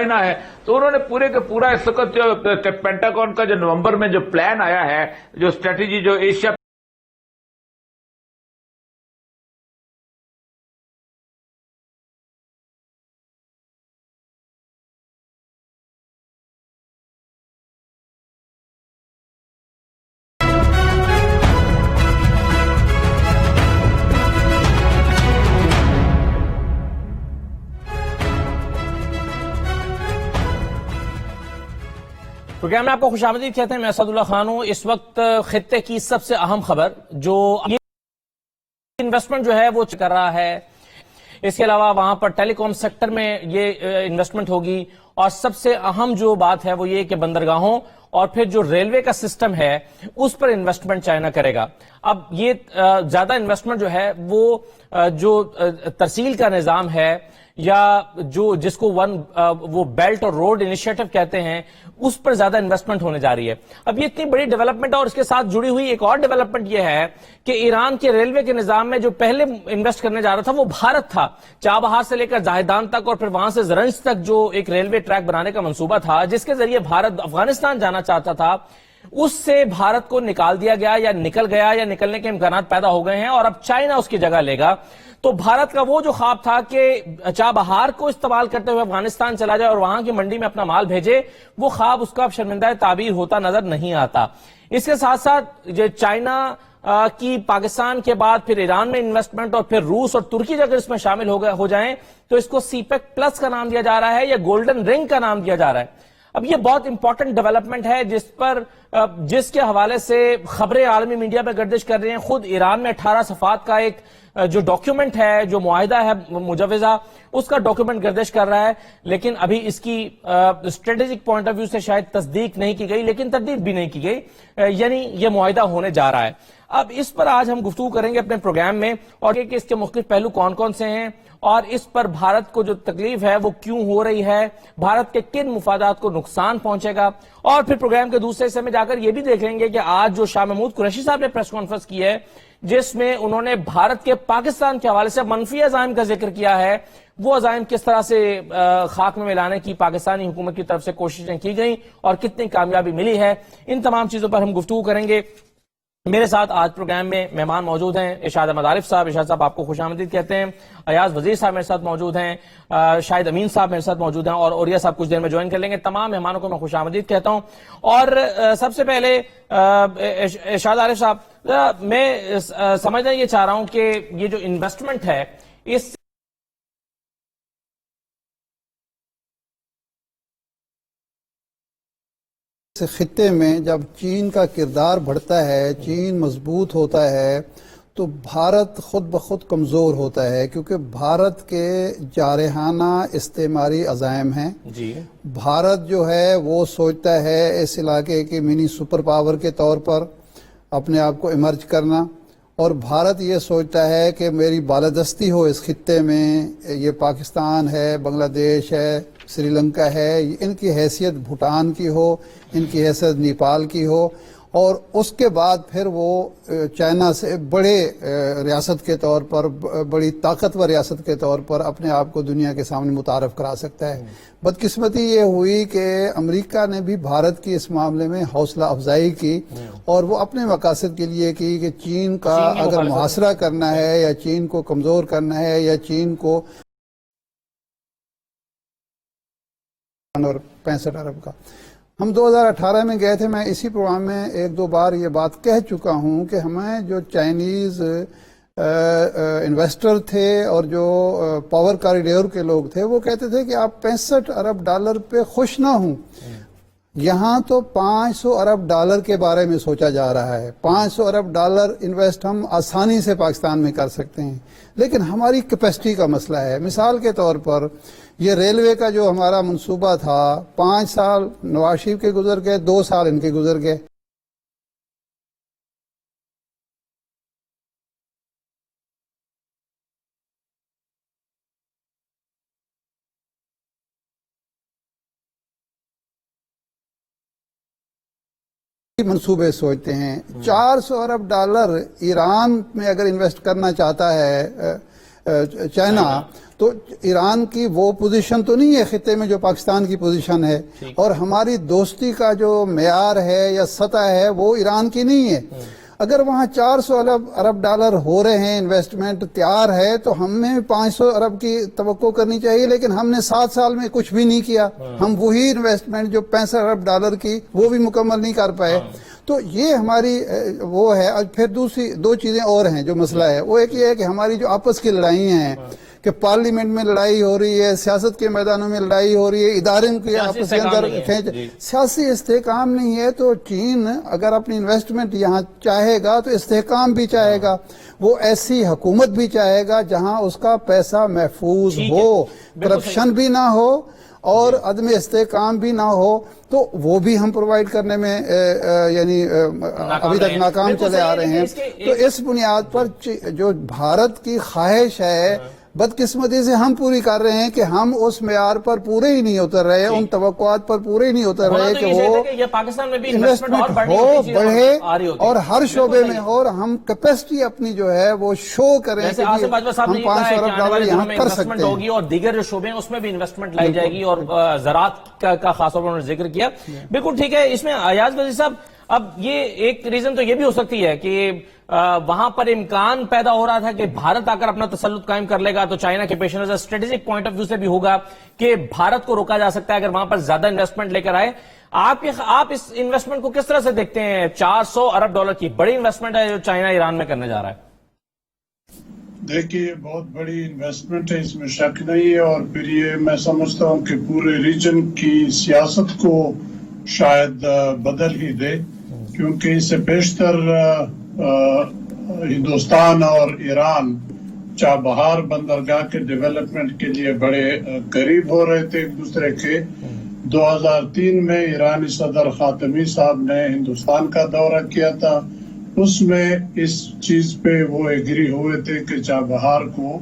China ہے. تو انہوں نے پورے کے پورا اس وقت جو پینٹاگون کا جو نومبر میں جو پلان آیا ہے، جو اسٹریٹجی جو ایشیا پروگرام میں آپ کو خوش آمدید کہتے ہیں. میں اسد اللہ خان ہوں. اس وقت خطے کی سب سے اہم خبر جو انویسٹمنٹ جو ہے وہ کر رہا ہے، اس کے علاوہ وہاں پر ٹیلی کام سیکٹر میں یہ انویسٹمنٹ ہوگی، اور سب سے اہم جو بات ہے وہ یہ کہ بندرگاہوں اور پھر جو ریلوے کا سسٹم ہے اس پر انویسٹمنٹ چائنا کرے گا. اب یہ زیادہ انویسٹمنٹ جو ہے وہ جو ترسیل کا نظام ہے یا جس کو وہ بیلٹ اور روڈ انیشیٹو کہتے ہیں، اس پر زیادہ انویسٹمنٹ ہونے جا رہی ہے. اب یہ اتنی بڑی ڈیولپمنٹ ہے، اور اس کے ساتھ جڑی ہوئی ایک اور ڈیولپمنٹ یہ ہے کہ ایران کے ریلوے کے نظام میں جو پہلے انویسٹ کرنے جا رہا تھا وہ بھارت تھا. چابہار سے لے کر زاہدان تک اور پھر وہاں سے زرنج تک جو ایک ریلوے ٹریک بنانے کا منصوبہ تھا جس کے ذریعے بھارت افغانستان جانا چاہتا تھا، اس سے بھارت کو نکال دیا گیا یا نکل گیا یا نکلنے کے امکانات پیدا ہو گئے ہیں، اور اب چائنا اس کی جگہ لے گا. تو بھارت کا وہ جو خواب تھا کہ چابہار کو استعمال کرتے ہوئے افغانستان چلا جائے اور وہاں کی منڈی میں اپنا مال بھیجے، وہ خواب اس کا اب شرمندہ تعبیر ہوتا نظر نہیں آتا. اس کے ساتھ ساتھ چائنا کی پاکستان کے بعد پھر ایران میں انویسٹمنٹ، اور پھر روس اور ترکی اگر اس میں شامل ہو جائیں تو اس کو سی پیک پلس کا نام دیا جا رہا ہے یا گولڈن رنگ کا نام دیا جا رہا ہے. اب یہ بہت امپورٹنٹ ڈیولپمنٹ ہے جس کے حوالے سے خبریں عالمی میڈیا میں گردش کر رہی ہیں. خود ایران میں 18 صفحات کا ایک جو ڈاکیومنٹ ہے، جو معاہدہ ہے مجوزہ، اس کا ڈاکیومنٹ گردش کر رہا ہے، لیکن ابھی اس کی اسٹریٹجک پوائنٹ آف ویو سے شاید تصدیق نہیں کی گئی، لیکن تردید بھی نہیں کی گئی، یعنی یہ معاہدہ ہونے جا رہا ہے. اب اس پر آج ہم گفتگو کریں گے اپنے پروگرام میں، اور کہ اس کے مختلف پہلو کون کون سے ہیں، اور اس پر بھارت کو جو تکلیف ہے وہ کیوں ہو رہی ہے، بھارت کے کن مفادات کو نقصان پہنچے گا. اور پھر پروگرام کے دوسرے حصے میں جا کر یہ بھی دیکھ لیں گے کہ آج جو شاہ محمود قریشی صاحب نے پریس کانفرنس کی ہے جس میں انہوں نے بھارت کے پاکستان کے حوالے سے منفی عزائم کا ذکر کیا ہے، وہ عزائم کس طرح سے خاک میں ملانے کی پاکستانی حکومت کی طرف سے کوششیں کی گئیں اور کتنی کامیابی ملی ہے، ان تمام چیزوں پر ہم گفتگو کریں گے. میرے ساتھ آج پروگرام میں مہمان موجود ہیں ارشاد احمد عارف صاحب. ارشاد صاحب آپ کو خوش آمدید کہتے ہیں. ایاز وزیر صاحب میرے ساتھ موجود ہیں. شاہد امین صاحب میرے ساتھ موجود ہیں، اور اوریا صاحب کچھ دیر میں جوائن کر لیں گے. تمام مہمانوں کو میں خوش آمدید کہتا ہوں. اور سب سے پہلے ارشاد عارف صاحب، میں سمجھنا یہ چاہ رہا ہوں کہ یہ جو انویسٹمنٹ ہے اس خطے میں جب چین کا کردار بڑھتا ہے، چین مضبوط ہوتا ہے، تو بھارت خود بخود کمزور ہوتا ہے، کیونکہ بھارت کے جارحانہ استعماری عزائم ہیں. جی بھارت جو ہے وہ سوچتا ہے اس علاقے کی منی سپر پاور کے طور پر اپنے آپ کو ایمرج کرنا، اور بھارت یہ سوچتا ہے کہ میری بالادستی ہو اس خطے میں. یہ پاکستان ہے، بنگلہ دیش ہے، سری لنکا ہے، ان کی حیثیت بھوٹان کی ہو، ان کی حیثیت نیپال کی ہو، اور اس کے بعد پھر وہ چائنا سے بڑے ریاست کے طور پر، بڑی طاقتور ریاست کے طور پر اپنے آپ کو دنیا کے سامنے متعارف کرا سکتا ہے. بدقسمتی یہ ہوئی کہ امریکہ نے بھی بھارت کی اس معاملے میں حوصلہ افزائی کی، اور وہ اپنے مقاصد کے لیے کی کہ چین کا اگر محاصرہ کرنا ہے یا چین کو کمزور کرنا ہے یا چین کو 65 ارب کا. ہم 2018 میں گئے تھے. میں اسی پروگرام میں ایک دو بار یہ بات کہہ چکا ہوں کہ ہمیں جو چائنیز انویسٹر تھے اور جو پاور کاریڈور کے لوگ تھے وہ کہتے تھے کہ آپ 65 ارب ڈالر پہ خوش نہ ہوں. یہاں تو 500 ارب ڈالر کے بارے میں سوچا جا رہا ہے. 500 ارب ڈالر انویسٹ ہم آسانی سے پاکستان میں کر سکتے ہیں، لیکن ہماری کیپیسٹی کا مسئلہ ہے. مثال کے طور پر یہ ریلوے کا جو ہمارا منصوبہ تھا، 5 سال نواز شریف کے گزر گئے، 2 سال ان کے گزر گئے. منصوبے سوچتے ہیں. 400 ارب ڈالر ایران میں اگر انویسٹ کرنا چاہتا ہے चाइना, तो ईरान की वो पोजीशन तो नहीं है खित्ते में जो पाकिस्तान की पोजीशन है, और हमारी दोस्ती का जो मेयार है या सतह है वो ईरान की नहीं है। अगर वहाँ 400 अरब डॉलर हो रहे हैं, इन्वेस्टमेंट तैयार है, तो हमें 500 अरब की तवक्को करनी चाहिए, लेकिन हमने 7 साल में कुछ भी नहीं किया। हम वही इन्वेस्टमेंट जो 65 अरब डॉलर की वो भी मुकम्मल नहीं कर पाए। तो ये हमारी वो है। और फिर दूसरी 2 चीजें और हैं जो मसला है, वो एक ये है कि हमारी जो आपस की लड़ाइयाँ हैं कि पार्लियामेंट में लड़ाई हो रही है, सियासत के मैदानों में लड़ाई हो रही है, इदारे के आपस के अंदर सियासी इस्तेहकाम नहीं है। तो चीन अगर अपनी इन्वेस्टमेंट यहाँ चाहेगा तो इस्तेहकाम भी चाहेगा, वो ऐसी हुकूमत भी चाहेगा जहाँ उसका पैसा महफूज हो, करप्शन भी ना हो और अदम इस्तेहकाम भी ना हो, तो वो भी हम प्रोवाइड करने में यानी अभी तक नाकाम चले आ रहे हैं। तो इस बुनियाद पर जो भारत की ख्वाहिश है बदकिस्मती से हम पूरी कर रहे हैं कि हम उस मेयार पर पूरे ही नहीं उतर रहे, उन तवक्कुआत पर पूरे ही नहीं उतर रहे कि वो पाकिस्तान में भी इन्वेस्टमेंट हो, बढ़े और हर शोबे में हो, और हम कैपेसिटी अपनी जो है वो शो करें कि हम 500 अरब डॉलर यहाँ कर सकते हैं, और दीगर जो शोबे हैं उसमें भी इन्वेस्टमेंट लाई जाएगी, और ज़राअत का खासतौर पर उन्होंने जिक्र किया। बिल्कुल ठीक है। इसमें अयाज वज़ीर साहब, अब ये एक रीजन तो ये भी हो सकती है कि वहां पर इम्कान पैदा हो रहा था कि भारत आकर अपना तसल्लुत कायम कर लेगा, तो चाइना के पेश नजर स्ट्रेटेजिक पॉइंट ऑफ व्यू से भी होगा कि भारत को रोका जा सकता है अगर वहां पर ज्यादा इन्वेस्टमेंट लेकर आए। आप इस इन्वेस्टमेंट को किस तरह से देखते हैं? 400 अरब डॉलर की बड़ी इन्वेस्टमेंट है जो चाइना ईरान में करने जा रहा है। देखिए, बहुत बड़ी इन्वेस्टमेंट है, इसमें शक नहीं है। और फिर ये मैं समझता हूँ कि पूरे रीजन की सियासत को शायद बदल ही दे, क्योंकि इससे बेशतर हिंदुस्तान और ईरान चाबहार बंदरगाह के डेवलपमेंट के लिए बड़े करीब हो रहे थे एक दूसरे के। 2003 में ईरानी सदर खातमी साहब ने हिंदुस्तान का दौरा किया था, उसमें इस चीज पे वो एग्री हुए थे कि चाबहार को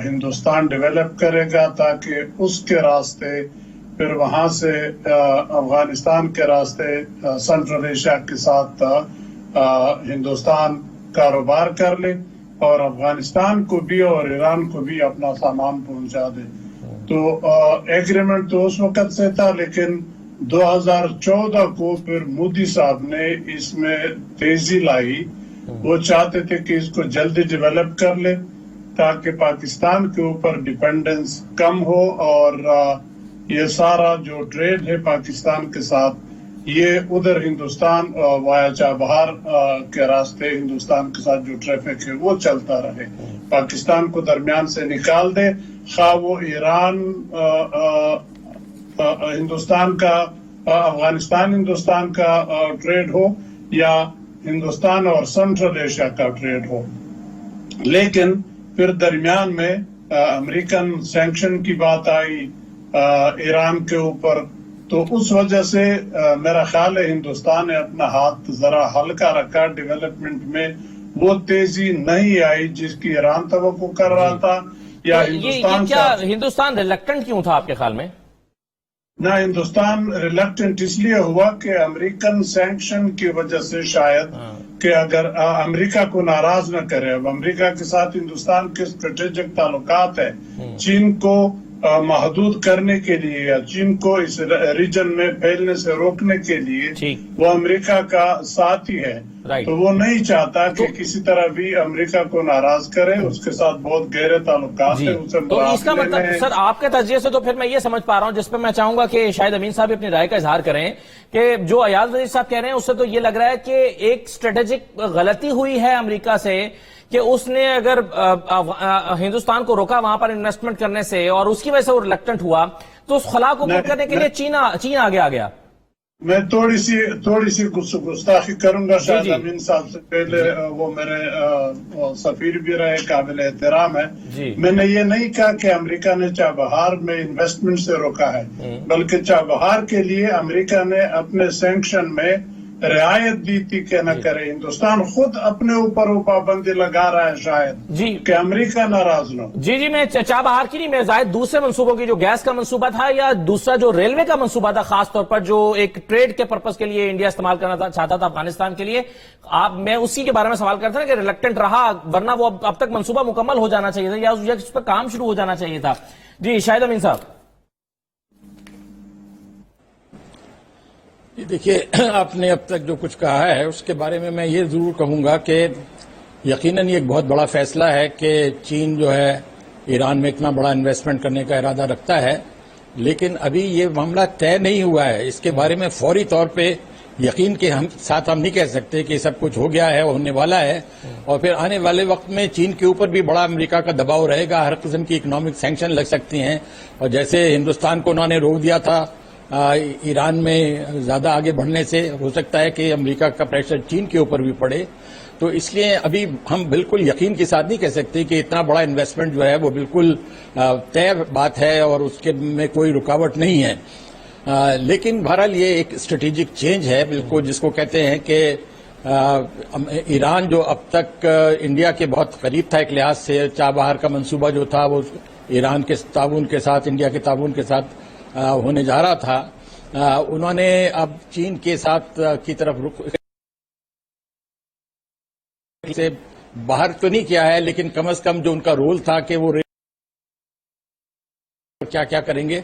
हिंदुस्तान डेवलप करेगा ताकि उसके रास्ते फिर वहां से अफगानिस्तान के रास्ते सेंट्रल एशिया के साथ हिंदुस्तान कारोबार कर ले और अफगानिस्तान को भी और ईरान को भी अपना सामान पहुंचा दे। तो एग्रीमेंट तो उस वक्त से था, लेकिन 2014 को फिर मोदी साहब ने इसमें तेजी लाई। वो चाहते थे कि इसको जल्दी डेवलप कर ले ताकि पाकिस्तान के ऊपर डिपेंडेंस कम हो, और ये सारा जो ट्रेड है पाकिस्तान के साथ, ये उधर हिंदुस्तान वाया चाबहार के रास्ते हिंदुस्तान के साथ जो ट्रैफिक है वो चलता रहे, पाकिस्तान को दरमियान से निकाल दे। खा वो ईरान हिंदुस्तान का, अफगानिस्तान हिंदुस्तान का ट्रेड हो या हिंदुस्तान और सेंट्रल एशिया का ट्रेड हो। लेकिन फिर दरमियान में अमेरिकन सैंक्शन की बात आई ईरान के ऊपर, तो उस वजह से मेरा ख्याल है हिंदुस्तान ने अपना हाथ जरा हल्का रखा डेवलपमेंट में, वो तेजी नहीं आई जिसकी ईरान तवक्को कर रहा था। या हिंदुस्तान रिलक्टेंट क्यों था आपके ख्याल में? ना, हिंदुस्तान रिलक्टेंट इसलिए हुआ कि अमेरिकन सैंक्शन की वजह से शायद कि अगर अमेरिका को नाराज न करे। अब अमेरिका के साथ हिंदुस्तान के स्ट्रेटेजिक ताल्लुकात है, चीन को महदूद करने के लिए या चीन को इस रीजन में फैलने से रोकने के लिए वो अमेरिका का साथ ही है। तो वो नहीं चाहता कि किसी तरह भी अमेरिका को नाराज करे, उसके साथ बहुत गहरे ताल्लुकात है। तो इसका मतलब सर आपके तजज़िये से तो फिर मैं ये समझ पा रहा हूँ, जिस पर मैं चाहूंगा कि शायद अमीन साहब अपनी राय का इजहार करें, कि जो अयाज वज़ीर साहब कह रहे हैं उससे तो ये लग रहा है कि एक स्ट्रेटेजिक गलती हुई है अमेरिका से कि उसने अगर हिंदुस्तान को रोका वहां पर इन्वेस्टमेंट करने से और उसकी वजह से वो रिलक्टेंट हुआ, तो उस खला को पूरा करने के लिए चीन आगे आ गया। मैं थोड़ी सी गुस्ताखी करूंगा शायद अमीन साहब से पहले, वो मेरे सफीर भी रहे, काबिल एहतराम है। मैंने ये नहीं कहा कि अमेरिका ने चाबहार में इन्वेस्टमेंट से रोका है, बल्कि चाबहार के लिए अमेरिका ने अपने सैंक्शन में रियायत दी थी कि न करे। हिंदुस्तान खुद अपने ऊपर वो पाबंदी लगा रहा है शायद जी कि अमेरिका नाराज न हो। जी मैं चाबहार की नहीं, मैं जाहिर दूसरे मंसूबों की, जो गैस का मंसूबा था या दूसरा जो रेलवे का मंसूबा था, खास तौर पर जो एक ट्रेड के पर्पस के लिए इंडिया इस्तेमाल करना चाहता था अफगानिस्तान के लिए, मैं उसी के बारे में सवाल करता था कि रिलक्टेंट रहा, वरना वो अब तक मंसूबा मुकम्मल हो जाना चाहिए था या उस पर काम शुरू हो जाना चाहिए था। जी शाहिद अमीन साहब। देखिए, आपने अब तक जो कुछ कहा है उसके बारे में मैं ये जरूर कहूंगा कि यकीनन ये एक बहुत बड़ा फैसला है कि चीन जो है ईरान में इतना बड़ा इन्वेस्टमेंट करने का इरादा रखता है, लेकिन अभी ये मामला तय नहीं हुआ है। इसके बारे में फौरी तौर पे यकीन के साथ हम नहीं कह सकते कि सब कुछ हो गया है, होने वाला है, और फिर आने वाले वक्त में चीन के ऊपर भी बड़ा अमेरिका का दबाव रहेगा, हर किस्म की इकोनॉमिक सैंक्शन लग सकती हैं। और जैसे हिंदुस्तान को उन्होंने रोक दिया था ईरान में ज्यादा आगे बढ़ने से, हो सकता है कि अमेरिका का प्रेशर चीन के ऊपर भी पड़े। तो इसलिए अभी हम बिल्कुल यकीन के साथ नहीं कह सकते कि इतना बड़ा इन्वेस्टमेंट जो है वो बिल्कुल तय बात है और उसके में कोई रुकावट नहीं है। लेकिन बहरहाल ये एक स्ट्रेटेजिक चेंज है बिल्कुल, जिसको कहते हैं कि ईरान जो अब तक इंडिया के बहुत करीब था एक लिहाज से, चाबहार का मंसूबा जो था वो ईरान के ताउन के साथ, इंडिया के ताउन के साथ होने जा रहा था, उन्होंने अब चीन के साथ की तरफ रुख से बाहर तो नहीं किया है, लेकिन कम से कम जो उनका रोल था कि वो क्या क्या करेंगे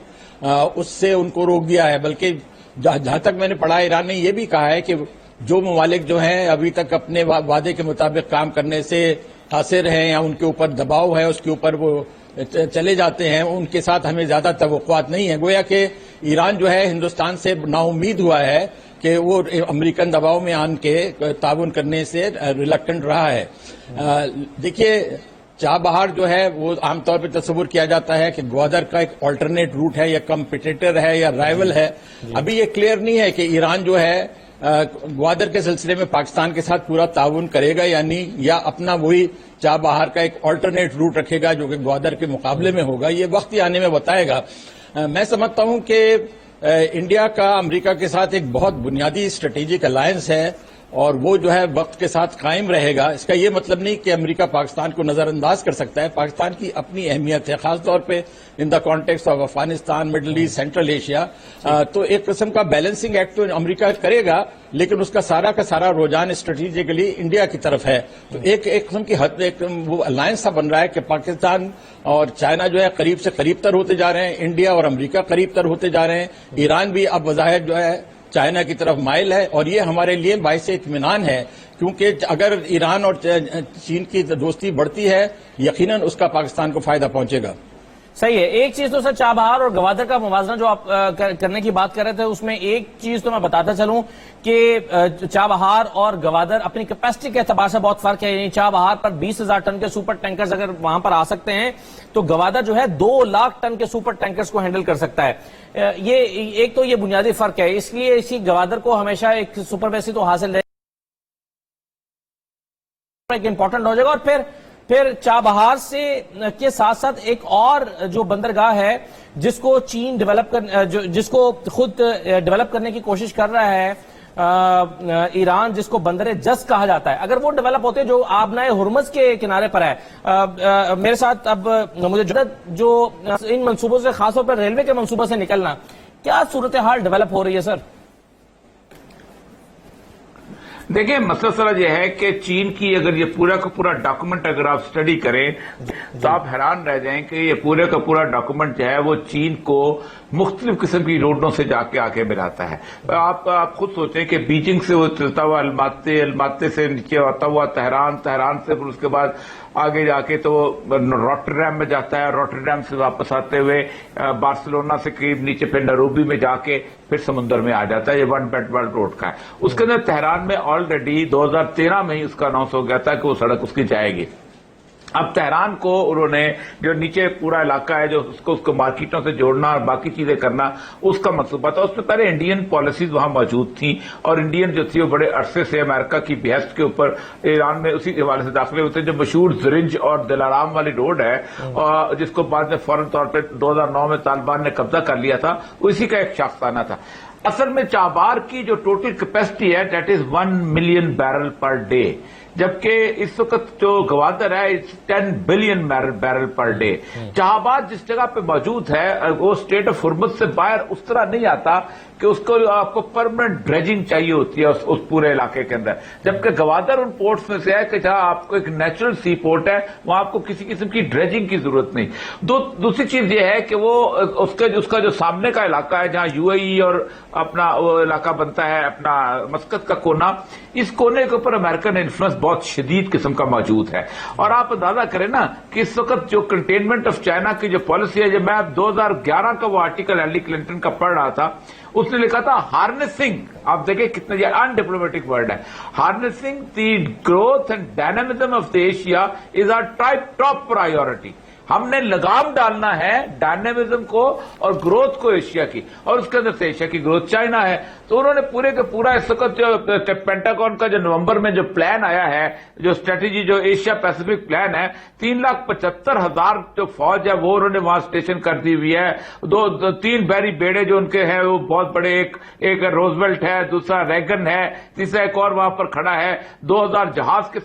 उससे उनको रोक दिया है। बल्कि जहां तक मैंने पढ़ा, ईरान ने यह भी कहा है कि जो ममालिक जो हैं अभी तक अपने वादे के मुताबिक काम करने से कासिर हैं या उनके ऊपर दबाव है, उसके ऊपर वो चले जाते हैं, उनके साथ हमें ज्यादा तवक्कुआत नहीं है। गोया कि ईरान जो है हिंदुस्तान से नाउम्मीद हुआ है कि वो अमेरिकन दबाव में आन के ताउन करने से रिलक्टेंट रहा है। देखिए, चाबहार जो है वो आमतौर पर तस्वुर किया जाता है कि ग्वादर का एक ऑल्टरनेट रूट है, या कम्पिटिटर है, या राइवल है। अभी ये क्लियर नहीं है कि ईरान जो है ग्वादर के सिलसिले में पाकिस्तान के साथ पूरा ताउन करेगा या नहीं, या अपना वही चाबहार का एक ऑल्टरनेट रूट रखेगा जो कि ग्वादर के मुकाबले में होगा। ये वक्त ही आने में बताएगा। मैं समझता हूं कि इंडिया का अमेरिका के साथ एक बहुत बुनियादी स्ट्रेटेजिक अलायंस है और वो जो है वक्त के साथ कायम रहेगा। इसका ये मतलब नहीं कि अमेरिका पाकिस्तान को नजरअंदाज कर सकता है। पाकिस्तान की अपनी अहमियत है, खासतौर पे in the context of Afghanistan, middle east, central Asia. तो एक किस्म का बैलेंसिंग एक्ट तो अमेरिका करेगा, लेकिन उसका सारा रुझान स्ट्रेटेजिकली इंडिया की तरफ है। तो एक किस्म की एक वो अलायंस सा बन रहा है कि पाकिस्तान और चाइना जो है करीब से करीब तर होते जा रहे हैं, इंडिया और अमेरिका करीब तर होते जा रहे हैं, ईरान भी अब वज़ाहिर जो है चाइना की तरफ माइल है। और ये हमारे लिए बाइस इत्मीनान है, क्योंकि अगर ईरान और चीन की दोस्ती बढ़ती है, यकीनन उसका पाकिस्तान को फायदा पहुंचेगा। सही है। एक चीज तो सर, चाबहार और गवादर का मुवाजना जो आप करने की बात कर रहे थे, उसमें एक चीज तो मैं बताता चलूं कि चाबहार और गवादर अपनी कैपेसिटी के एतबार से बहुत फर्क है। यानी चाबहार पर 20,000 टन के सुपर टैंकर्स अगर वहां पर आ सकते हैं, तो गवादर जो है 2 लाख टन के सुपर टैंकर्स को हैंडल कर सकता है। ये एक तो ये बुनियादी फर्क है, इसलिए इसी गवादर को हमेशा एक सुपरमेसी तो हासिल रहेगा, एक इंपॉर्टेंट हो जाएगा। और फिर चाबहार से के साथ साथ एक और जो बंदरगाह है जिसको चीन जिसको खुद डेवलप करने की कोशिश कर रहा है ईरान, जिसको बंदर जस कहा जाता है, अगर वो डेवलप होते जो आबनाए हुर्मुज के किनारे पर है। मेरे साथ अब मुझे जो इन मंसूबों से, खासतौर पर रेलवे के मंसूबों से निकलना, क्या सूरत हाल डेवलप हो रही है सर? देखिए, मसला सर यह है कि चीन की अगर ये पूरा का पूरा डॉक्यूमेंट अगर आप स्टडी करें तो आप हैरान रह जाएं कि ये पूरे का पूरा डॉक्यूमेंट जो है वो चीन को मुख्तलिफ किस्म की रोडों से जाके आके मिलाता है। आप खुद सोचें कि बीजिंग से वो चलता हुआ अलमाते से नीचे आता हुआ तेहरान से फिर उसके बाद आगे जाके तो रॉटरडैम में जाता है, रॉटरडैम से वापस आते हुए बार्सिलोना से करीब नीचे फिर नैरोबी में जाके फिर समुद्र में आ जाता है। ये वन बेल्ट वन रोड का है। उसके अंदर तेहरान में ऑलरेडी 2013 में ही उसका अनाउंस हो गया था कि वो सड़क उसकी जाएगी। अब तेहरान को उन्होंने जो नीचे पूरा इलाका है जो उसको मार्केटों से जोड़ना और बाकी चीजें करना, उसका मंसूबा था। उसमें पहले इंडियन पॉलिसीज वहां मौजूद थी और इंडियन जो थी वो बड़े अरसे से अमेरिका की बेहस्त के ऊपर ईरान में उसी के हवाले से दाखिले होते हैं। जो मशहूर ज़रिंज और दिलाराम वाली रोड है और जिसको बाद में फौरन तौर पर 2009 में तालिबान ने कब्जा कर लिया था, उसी का एक शाखसाना था। اصل میں چابہار کی جو ٹوٹل کیپیسٹی ہے that is 1 million barrel per day, جبکہ اس وقت جو گوادر ہے 10 billion barrel per day. Chabahar جس جگہ پہ موجود ہے وہ اسٹیٹ آف ہرمز سے باہر اس طرح نہیں آتا کہ اس کو آپ کو پرماننٹ ڈریجنگ چاہیے ہوتی ہے اس پورے علاقے کے اندر، جبکہ گوادر ان پورٹس میں سے ہے کہ جہاں آپ کو ایک نیچرل سی پورٹ ہے، وہاں آپ کو کسی قسم کی ڈریجنگ کی ضرورت نہیں۔ دوسری چیز یہ ہے کہ وہ اس کا جو سامنے کا علاقہ ہے جہاں یو اے ای اور اپنا وہ علاقہ بنتا ہے اپنا مسقط کا کونا، اس کونے کے اوپر امریکن انفلوئنس بہت شدید قسم کا موجود ہے۔ اور آپ اندازہ کریں نا کہ اس وقت جو کنٹینمنٹ آف چائنا کی جو پالیسی ہے، جب میں 2011 کا وہ آرٹیکل ہیلری کلنٹن کا پڑھ رہا تھا، اس نے لکھا تھا ہارنسنگ، آپ دیکھیں کتنا یہ ان ڈپلومیٹک ورڈ ہے، harnessing the growth and dynamism of the Asia is our top priority. ہم نے لگام ڈالنا ہے ڈائنامزم کو اور گروتھ کو ایشیا کی، اور اس کے اندر سے ایشیا کی گروتھ چائنا ہے۔ تو انہوں نے پورے کا پورا اس وقت جو پینٹاگون کا جو نومبر میں جو پلان آیا ہے، جو اسٹریٹجی جو ایشیا پیسیفک پلان ہے، 3,75,000 جو فوج ہے وہ انہوں نے وہاں اسٹیشن کر دی ہوئی ہے۔ 3 بحری بیڑے جو ان کے ہیں وہ بہت بڑے، ایک روزویلٹ ہے، دوسرا ریگن ہے، تیسرا ایک اور وہاں پر کھڑا ہے۔ 2,000 جہاز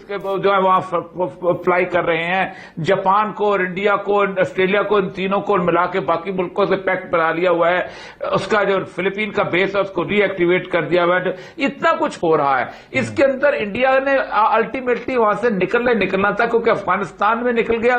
جو ہے وہاں فلائی کر رہے ہیں۔ جاپان کو اور انڈیا کو، آسٹریلیا کو، ان تینوں کو ملا کے باقی ملکوں سے پیکٹ بنا لیا ہوا ہے۔ اس کا جو فلپین کا بیس ہے اس کو ری ایکٹیویٹ کر دیا ہوا ہے۔ اتنا کچھ ہو رہا ہے، اس کے اندر انڈیا نے الٹیمیٹلی وہاں سے نکلنا تھا، کیونکہ افغانستان میں نکل گیا،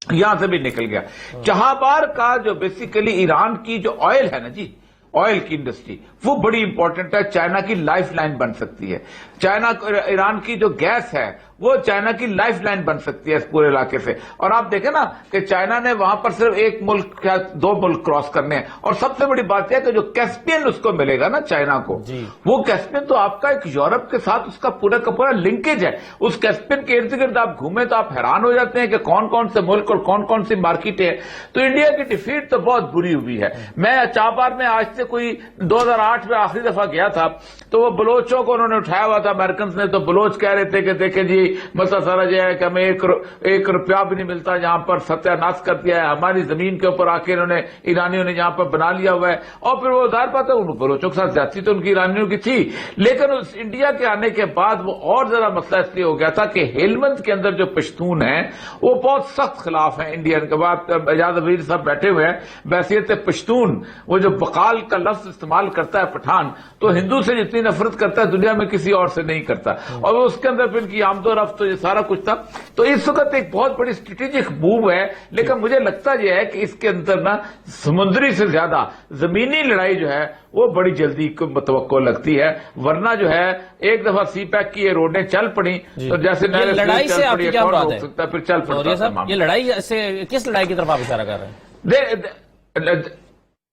یہاں سے بھی نکل گیا۔ چابہار کا جو بیسیکلی ایران کی جو آئل ہے نا جی، آئل کی انڈسٹری وہ بڑی امپورٹنٹ ہے، چائنا کی لائف لائن بن سکتی ہے۔ ایران کی جو گیس ہے وہ چائنا کی لائف لائن بن سکتی ہے اس پورے علاقے سے۔ اور آپ دیکھیں نا کہ چائنا نے وہاں پر صرف 1 ملک یا 2 ملک کراس کرنے ہیں، اور سب سے بڑی بات یہ ہے کہ جو کیسپین اس کو ملے گا نا چائنا کو، وہ کیسپین تو آپ کا ایک یورپ کے ساتھ اس کا پورا کا پورا لنکیج ہے۔ اس کیسپین کے ارد گرد آپ گھومیں تو آپ حیران ہو جاتے ہیں کہ کون کون سے ملک اور کون کون سی مارکیٹ ہے۔ تو انڈیا کی ڈیفیٹ تو بہت بری ہوئی ہے۔ میں چابہار میں آج سے کوئی 2008 میں آخری دفعہ گیا تھا، تو وہ بلوچوں کو انہوں نے اٹھایا ہوا تھا امریکنز نے، تو بلوچ کہہ رہے تھے کہ دیکھیں جی مسئلہ سارا یہ ہے کہ ہمیں 1 روپیہ بھی نہیں ملتا، یہاں پر ستیہ ناش کر دیا ہے، ہماری زمین کے اوپر آ کے انہوں نے ایرانیوں نے یہاں پر بنا لیا ہوا ہے۔ اور پھر وہ ظاہر بات ہے ان بلوچوں کے ساتھ زیادتی تو ان کی ایرانیوں کی تھی، لیکن اس انڈیا کے آنے کے بعد وہ اور ذرا مسئلہ اس لیے ہو گیا تھا کہ ہیلمند کے اندر جو پشتون ہیں وہ بہت سخت خلاف ہیں انڈین کے۔ بعد اعجاز ابیر صاحب بیٹھے ہوئے ہیں، بحیثیت پشتون، وہ جو بقال کا لفظ استعمال کرتا ہے پٹھان، تو ہندو سے جتنی نفرت کرتا ہے دنیا میں کسی اور سے نہیں کرتا، اور وہ اس کے اندر پھر ان کی آمد و رفت تو یہ سارا کچھ تھا۔ تو اس وقت ایک بہت بڑی اسٹریٹجک موو ہے، لیکن مجھے لگتا یہ ہے کہ اس کے اندر نا سمندری سے زیادہ زمینی لڑائی جو ہے وہ بڑی جلدی متوقع لگتی ہے، ورنہ جو ہے ایک دفعہ سی پیک کی یہ روڈیں چل پڑی تو جیسے لڑائی سے آپ کی کیا مراد ہے؟ پھر چل پڑتا۔ یہ لڑائی سے کس لڑائی کی طرف آپ اشارہ کر رہے ہیں؟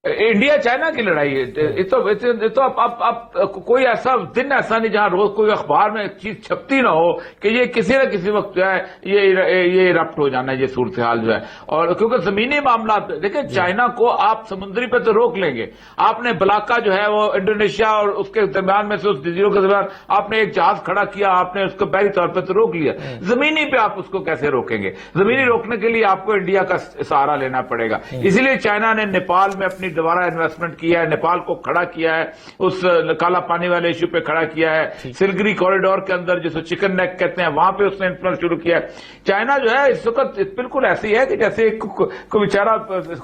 انڈیا چائنا کی لڑائی ہے۔ یہ تو اب کوئی ایسا دن ایسا نہیں جہاں روز کوئی اخبار میں ایک چیز چھپتی نہ ہو کہ یہ کسی نہ کسی وقت جو ہے یہ رپٹ ہو جانا ہے، یہ صورتحال جو ہے۔ اور کیونکہ زمینی معاملات دیکھیں، چائنا کو آپ سمندری پہ تو روک لیں گے، آپ نے بلاکا جو ہے وہ انڈونیشیا اور اس کے درمیان میں سے اس جزیروں کے درمیان آپ نے ایک جہاز کھڑا کیا، آپ نے اس کو بحری طور پہ تو روک لیا، زمینی پہ آپ اس کو کیسے روکیں گے؟ زمینی روکنے کے لیے آپ کو انڈیا کا سہارا لینا پڑے گا۔ اسی لیے چائنا نے نیپال میں اپنی دوبارہ انویسٹمنٹ کیا ہے، نیپال کو کھڑا کیا ہے، اس کالا پانی والے ایشو پہ کھڑا کیا ہے، سلگری کوریڈور کے اندر جسے چکن نیک کہتے ہیں وہاں پہ اس نے انفلوئنس شروع کیا ہے۔ چائنا جو ہے اس وقت بالکل ایسی ہے کہ جیسے کوئی بیچارہ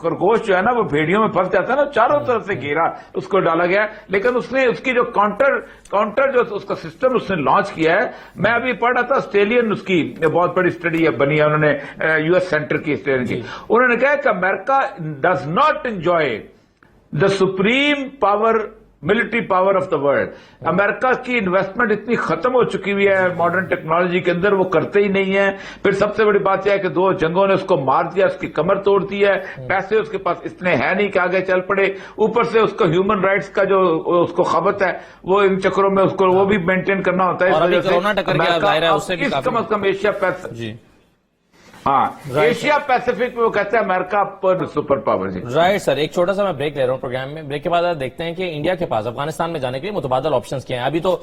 خرگوش جو ہے نا وہ بھیڑیوں میں پھنس جاتا ہے نا، چاروں طرف سے گھیرا اس کو ڈالا گیا، لیکن اس نے اس کی جو کاؤنٹر جو اس کا سسٹم اس نے لانچ کیا ہے۔ میں ابھی پڑھ رہا تھا آسٹریلین اس کی بہت بڑی اسٹڈی بنی ہے، انہوں نے US سینٹر کی اسٹڈی کی، انہوں نے کہا کہ امریکہ does not enjoy the supreme power, military power of the world۔ امریکہ کی انویسٹمنٹ اتنی ختم ہو چکی ہوئی ہے ماڈرن ٹیکنالوجی کے اندر، وہ کرتے ہی نہیں ہیں۔ پھر سب سے بڑی بات یہ ہے کہ 2 جنگوں نے اس کو مار دیا، اس کی کمر توڑ دی ہے، پیسے اس کے پاس اتنے ہیں نہیں کہ آگے چل پڑے، اوپر سے اس کو ہیومن رائٹس کا جو اس کو خبت ہے وہ ان چکروں میں اس کو وہ بھی مینٹین کرنا ہوتا ہے۔ اس وجہ سے کم از کم ایشیا پیسفک، ہاں ایشیا پیسفک میں وہ کہتے ہیں امریکہ پر سپر پاور۔ رائٹ سر، ایک چھوٹا سا میں بریک لے رہا ہوں پروگرام میں، بریک کے بعد دیکھتے ہیں کہ انڈیا کے پاس افغانستان میں جانے کے لیے متبادل آپشنز کیا ہیں۔ ابھی تو